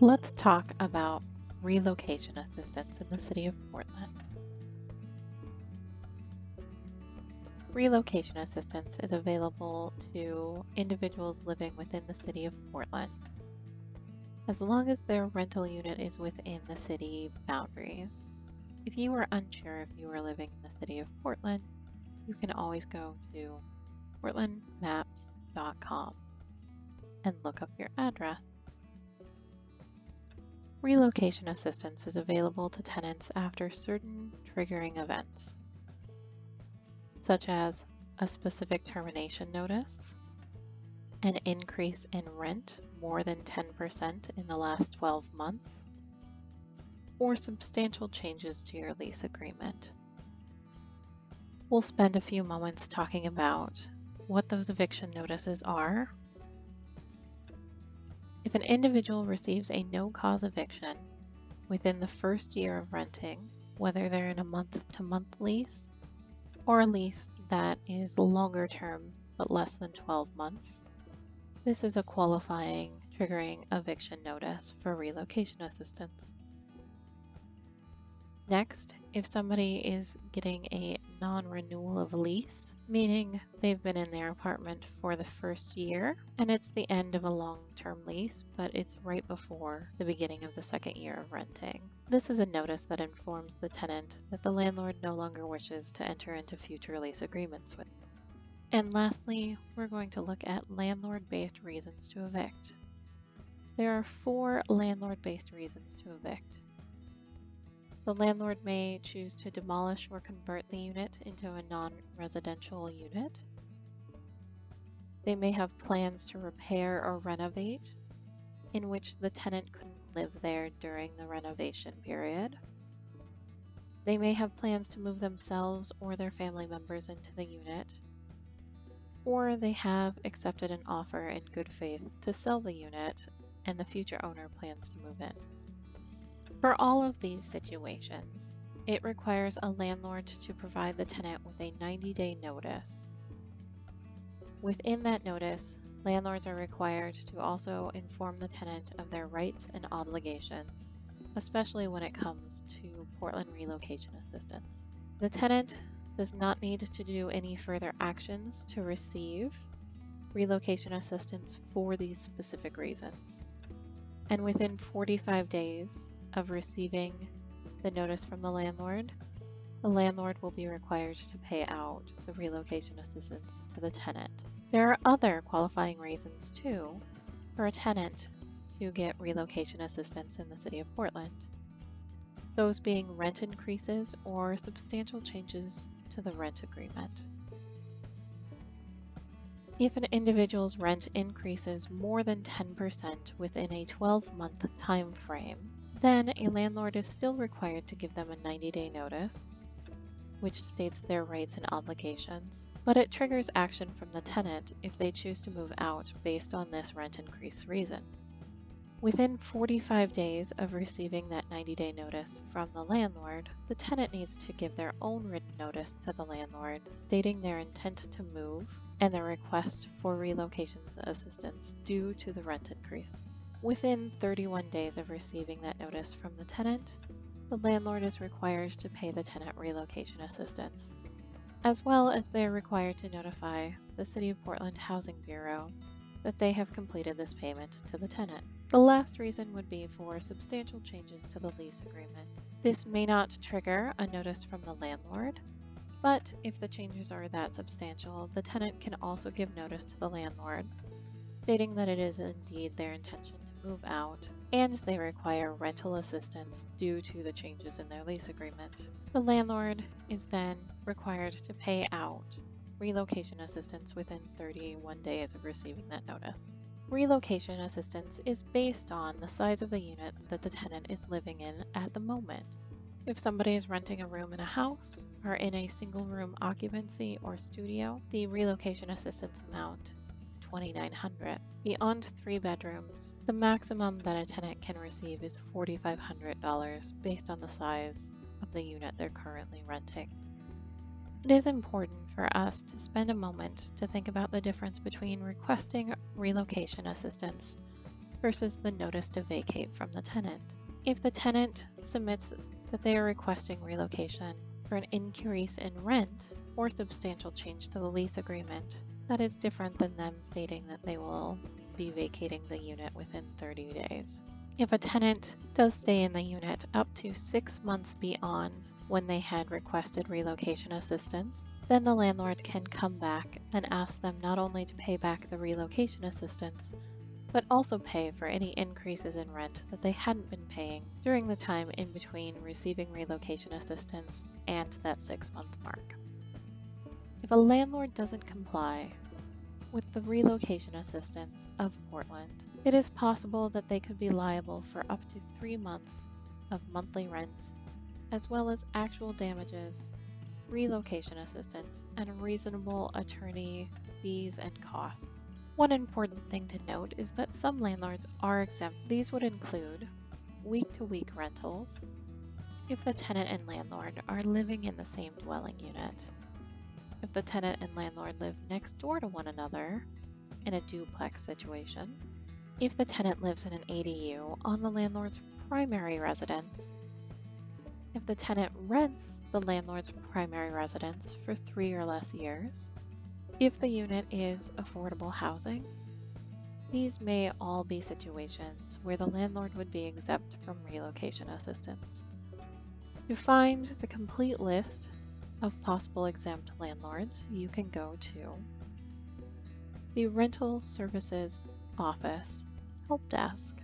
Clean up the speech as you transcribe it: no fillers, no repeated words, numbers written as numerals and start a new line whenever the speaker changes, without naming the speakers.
Let's talk about relocation assistance in the city of Portland. Relocation assistance is available to individuals living within the city of Portland, as long as their rental unit is within the city boundaries. If you are unsure if you are living in the city of Portland, you can always go to portlandmaps.com and look up your address. Relocation assistance is available to tenants after certain triggering events, such as a specific termination notice, an increase in rent more than 10% in the last 12 months, or substantial changes to your lease agreement. We'll spend a few moments talking about what those eviction notices are. If an individual receives a no-cause eviction within the first year of renting, whether they're in a month-to-month lease or a lease that is longer term but less than 12 months, this is a qualifying triggering eviction notice for relocation assistance. Next, if somebody is getting a non-renewal of lease, meaning they've been in their apartment for the first year and it's the end of a long-term lease, but it's right before the beginning of the second year of renting. This is a notice that informs the tenant that the landlord no longer wishes to enter into future lease agreements with. And lastly, we're going to look at landlord-based reasons to evict. There are 4 landlord-based reasons to evict. The landlord may choose to demolish or convert the unit into a non-residential unit. They may have plans to repair or renovate, in which the tenant couldn't live there during the renovation period. They may have plans to move themselves or their family members into the unit, or they have accepted an offer in good faith to sell the unit and the future owner plans to move in. For all of these situations, it requires a landlord to provide the tenant with a 90-day notice. Within that notice, landlords are required to also inform the tenant of their rights and obligations, especially when it comes to Portland relocation assistance. The tenant does not need to do any further actions to receive relocation assistance for these specific reasons. And within 45 days of receiving the notice from the landlord will be required to pay out the relocation assistance to the tenant. There are other qualifying reasons too for a tenant to get relocation assistance in the city of Portland. Those being rent increases or substantial changes to the rent agreement. If an individual's rent increases more than 10% within a 12-month time frame, then a landlord is still required to give them a 90-day notice, which states their rights and obligations, but it triggers action from the tenant if they choose to move out based on this rent increase reason. Within 45 days of receiving that 90-day notice from the landlord, the tenant needs to give their own written notice to the landlord stating their intent to move and their request for relocation assistance due to the rent increase. Within 31 days of receiving that notice from the tenant, the landlord is required to pay the tenant relocation assistance, as well as they are required to notify the City of Portland Housing Bureau that they have completed this payment to the tenant. The last reason would be for substantial changes to the lease agreement. This may not trigger a notice from the landlord, but if the changes are that substantial, the tenant can also give notice to the landlord, stating that it is indeed their intention to move out, and they require rental assistance due to the changes in their lease agreement. The landlord is then required to pay out relocation assistance within 31 days of receiving that notice. Relocation assistance is based on the size of the unit that the tenant is living in at the moment. If somebody is renting a room in a house or in a single room occupancy or studio, the relocation assistance amount is $2,900. Beyond 3 bedrooms, the maximum that a tenant can receive is $4,500 based on the size of the unit they're currently renting. It is important for us to spend a moment to think about the difference between requesting relocation assistance versus the notice to vacate from the tenant. If the tenant submits that they are requesting relocation for an increase in rent or substantial change to the lease agreement, that is different than them stating that they will be vacating the unit within 30 days. If a tenant does stay in the unit up to 6 months beyond when they had requested relocation assistance, then the landlord can come back and ask them not only to pay back the relocation assistance, but also pay for any increases in rent that they hadn't been paying during the time in between receiving relocation assistance and that 6-month mark. If a landlord doesn't comply with the relocation assistance of Portland, it is possible that they could be liable for up to 3 months of monthly rent, as well as actual damages, relocation assistance, and reasonable attorney fees and costs. One important thing to note is that some landlords are exempt. These would include week-to-week rentals, if the tenant and landlord are living in the same dwelling unit, if the tenant and landlord live next door to one another in a duplex situation, if the tenant lives in an ADU on the landlord's primary residence, if the tenant rents the landlord's primary residence for 3 or less years, if the unit is affordable housing. These may all be situations where the landlord would be exempt from relocation assistance. To find the complete list of possible exempt landlords, you can go to the Rental Services Office Help Desk